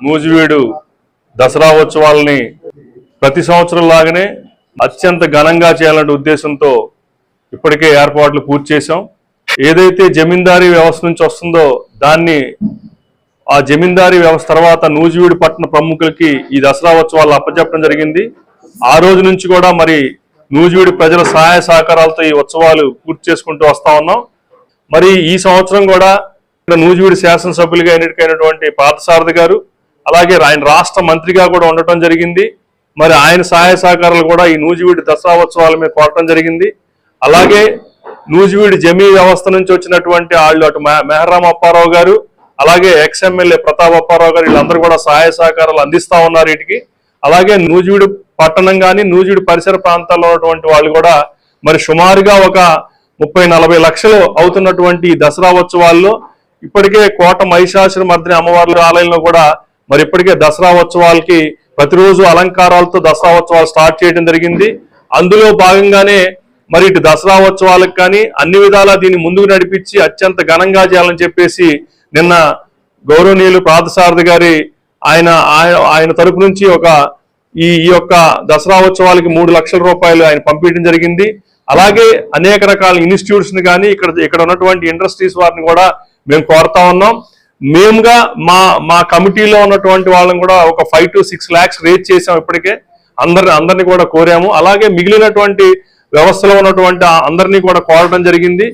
నూజివీడు దసరా ఉత్సవాలని ప్రతి సంవత్సరం లాగానే అత్యంత ఘనంగా చేయాలనే ఉద్దేశంతో ఇప్పటికే ఏర్పాట్లు పూర్తి చేశాం. ఏదైతే జమీందారీ వ్యవస్థ నుంచి వస్తుందో దాన్ని ఆ జమీందారీ వ్యవస్థ తర్వాత నూజివీడు పట్టణ ప్రముఖులకి ఈ దసరా ఉత్సవాలు అప్పచెప్పడం జరిగింది. ఆ రోజు నుంచి కూడా మరి నూజివీడు ప్రజల సహాయ సహకారాలతో ఈ ఉత్సవాలు పూర్తి చేసుకుంటూ వస్తా ఉన్నాం. మరి ఈ సంవత్సరం కూడా నూజివీడు శాసనసభ్యులుగా ఎన్నికైనటువంటి పార్థసారథి గారు, అలాగే ఆయన రాష్ట్ర మంత్రిగా కూడా ఉండటం జరిగింది. మరి ఆయన సహాయ సహకారాలు కూడా ఈ నూజివీడు దసరా ఉత్సవాల మీద కోరటం జరిగింది. అలాగే నూజివీడు జమీ వ్యవస్థ నుంచి వచ్చినటువంటి వాళ్ళు అటు మెహర్రాం అప్పారావు గారు, అలాగే ఎక్స్ఎమ్మెల్యే ప్రతాప్ అప్పారావు గారు, వీళ్ళందరూ కూడా సహాయ సహకారాలు అందిస్తా ఉన్నారు వీటికి. అలాగే నూజివీడు పట్టణం కానీ నూజివీడు పరిసర ప్రాంతాల్లో ఉన్నటువంటి వాళ్ళు కూడా మరి సుమారుగా ఒక 30-40 లక్షలు అవుతున్నటువంటి దసరా ఉత్సవాల్లో ఇప్పటికే కోట మహిషాసుర మర్దిని అమ్మవార్ల ఆలయంలో కూడా మరి ఇప్పటికే దసరా ఉత్సవాలకి ప్రతిరోజు అలంకారాలతో దసరా ఉత్సవాలు స్టార్ట్ చేయడం జరిగింది. అందులో భాగంగానే మరి ఇటు దసరా ఉత్సవాలకు కానీ అన్ని విధాలా దీన్ని ముందుకు నడిపించి అత్యంత ఘనంగా చేయాలని చెప్పేసి నిన్న గౌరవనీయులు పార్థసారథి గారి ఆయన తరపు నుంచి ఈ యొక్క దసరా ఉత్సవాలకి 3 లక్షల రూపాయలు ఆయన పంపించడం జరిగింది. అలాగే అనేక రకాల ఇన్స్టిట్యూట్స్ ని కానీ ఇక్కడ ఉన్నటువంటి ఇండస్ట్రీస్ వారిని కూడా మేము కోరుతా ఉన్నాం. మేముగా మా కమిటీలో ఉన్నటువంటి వాళ్ళని కూడా ఒక 5 to 6 lakhs రేజ్ చేసాం. ఇప్పటికే అందరినీ కూడా కోరాము. అలాగే మిగిలినటువంటి వ్యవస్థలో ఉన్నటువంటి అందరినీ కూడా కోరడం జరిగింది.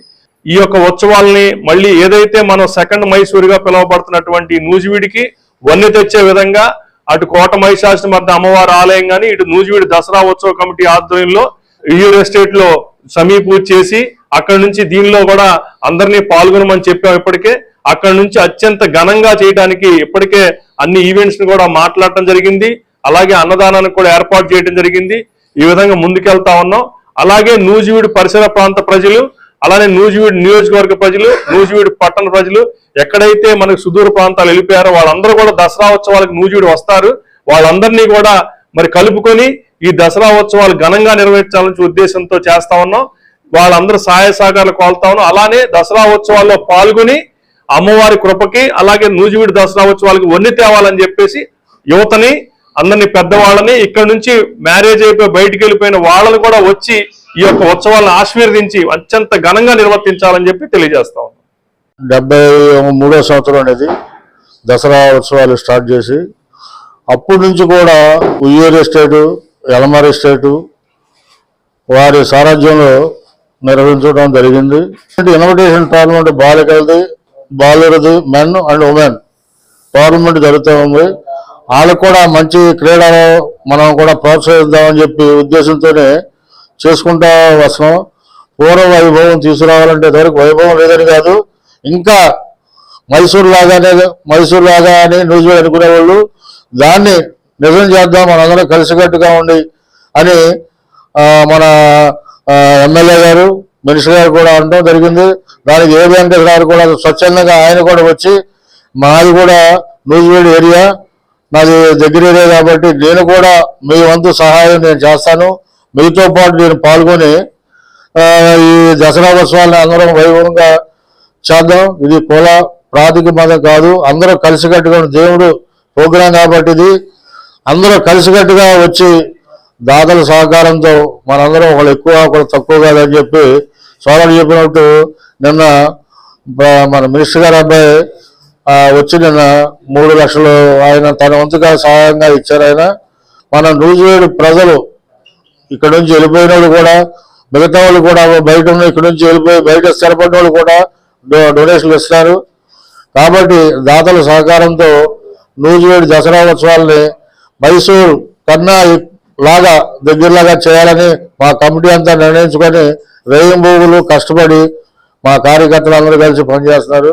ఈ యొక్క ఉత్సవాల్ని మళ్ళీ ఏదైతే మనం సెకండ్ మైసూరుగా పిలువబడుతున్నటువంటి నూజివీడికి వన్నె తెచ్చే విధంగా అటు కోట మహిషాసుర మర్దిని అమ్మవారి ఆలయం కానీ ఇటు నూజివీడు దసరా ఉత్సవ కమిటీ ఆధ్వర్యంలో రియల్ ఎస్టేట్ లో సమీపూర్తి చేసి అక్కడి నుంచి దీనిలో కూడా అందరినీ పాల్గొనమని చెప్పాం. ఇప్పటికే అక్కడి నుంచి అత్యంత ఘనంగా చేయడానికి ఇప్పటికే అన్ని ఈవెంట్స్ ని కూడా మాట్లాడటం జరిగింది. అలాగే అన్నదానానికి కూడా ఏర్పాటు చేయడం జరిగింది. ఈ విధంగా ముందుకెళ్తా ఉన్నాం. అలాగే నూజివీడు పరిసర ప్రాంత ప్రజలు, అలానే నూజివీడు నియోజకవర్గ ప్రజలు, నూజివీడు పట్టణ ప్రజలు ఎక్కడైతే మనకు సుదూర ప్రాంతాలు వెళ్ళిపోయారో వాళ్ళందరూ కూడా దసరా ఉత్సవాలకు నూజివీడు వస్తారు. వాళ్ళందరినీ కూడా మరి కలుపుకొని ఈ దసరా ఉత్సవాలు ఘనంగా నిర్వహించాలనే ఉద్దేశంతో చేస్తా ఉన్నాం. వాళ్ళందరూ సహాయ సహకారాలు కోరుతా ఉన్నాం. అలానే దసరా ఉత్సవాల్లో పాల్గొని అమ్మవారి కృపకి అలాగే నూజివీడు దసరా ఉత్సవాలకు వన్నె తేవాలని చెప్పేసి యువతని అందరినీ పెద్దవాళ్ళని ఇక్కడ నుంచి మ్యారేజ్ అయిపోయి బయటికి వెళ్ళిపోయిన వాళ్ళని కూడా వచ్చి ఈ యొక్క ఉత్సవాలను ఆశీర్వదించి అత్యంత ఘనంగా నిర్వర్తించాలని చెప్పి తెలియజేస్తా ఉన్నాం. 73వ సంవత్సరం అనేది దసరా ఉత్సవాలు స్టార్ట్ చేసి అప్పటి నుంచి కూడా ఉయ్యూరు ఎస్టేటు, ఎలమర్ ఎస్టేటు వారి సారథ్యంలో నిర్వహించడం జరిగింది. ఇన్విటేషన్ టోర్నమెంట్ బాలికలది, బాలురది, మెన్ అండ్ ఉమెన్ టోర్నమెంట్ జరుగుతూ ఉంది. వాళ్ళకు కూడా మంచి క్రీడలో మనం కూడా ప్రోత్సహిద్దామని చెప్పి ఉద్దేశంతోనే చేసుకుంటా వస్తున్నాం. పూర్వ వైభవం తీసుకురావాలంటే వరకు వైభవం లేదని కాదు, ఇంకా మైసూరు లాగా అని నూజివీడు అనుకునే వాళ్ళు దాన్ని నిజం చేద్దాం మనందరం కలిసికట్టుగా ఉండి అని మన ఎమ్మెల్యే గారు, మినిస్టర్ గారు కూడా అనడం జరిగింది. దానికి ఏ వెంకటేశ్వర గారు కూడా స్వచ్ఛందంగా ఆయన కూడా వచ్చి మాది కూడా నూజివీడు ఏరియా, నాది దగ్గర ఏరియా కాబట్టి నేను కూడా మీ వంతు సహాయం నేను చేస్తాను, మీతో పాటు నేను పాల్గొని ఈ దసరా ఉత్సవాలను అందరం వైభవంగా చేద్దాం. ఇది కుల ప్రాతిక మతం కాదు, అందరూ కలిసికట్టుగా దేవుడు ప్రోగ్రాం కాబట్టి ఇది అందరూ కలిసికట్టుగా వచ్చి దాతల సహకారంతో మనందరం ఒకళ్ళు ఎక్కువ ఒకళ్ళు తక్కువ కాదని చెప్పి సోదరుడు చెప్పినట్టు నిన్న మన మినిస్టర్ గారు అబ్బాయి వచ్చి నిన్న 3 లక్షలు ఆయన తన వంతుగా సహాయంగా ఇచ్చారు. ఆయన మన నూజివీడు ప్రజలు ఇక్కడ నుంచి వెళ్ళిపోయిన వాళ్ళు కూడా, మిగతా వాళ్ళు కూడా బయట ఉన్న ఇక్కడ నుంచి వెళ్ళిపోయి బయట స్థిరపడిన వాళ్ళు కూడా డొనేషన్లు ఇస్తారు. కాబట్టి దాతల సహకారంతో నూజివీడు దసరా ఉత్సవాలని మైసూరు కన్నా లాగా దగ్గరలాగా చేయాలని మా కమిటీ అంతా నిర్ణయించుకొని రేయింబోగులు కష్టపడి మా కార్యకర్తలు అందరూ కలిసి పనిచేస్తున్నారు.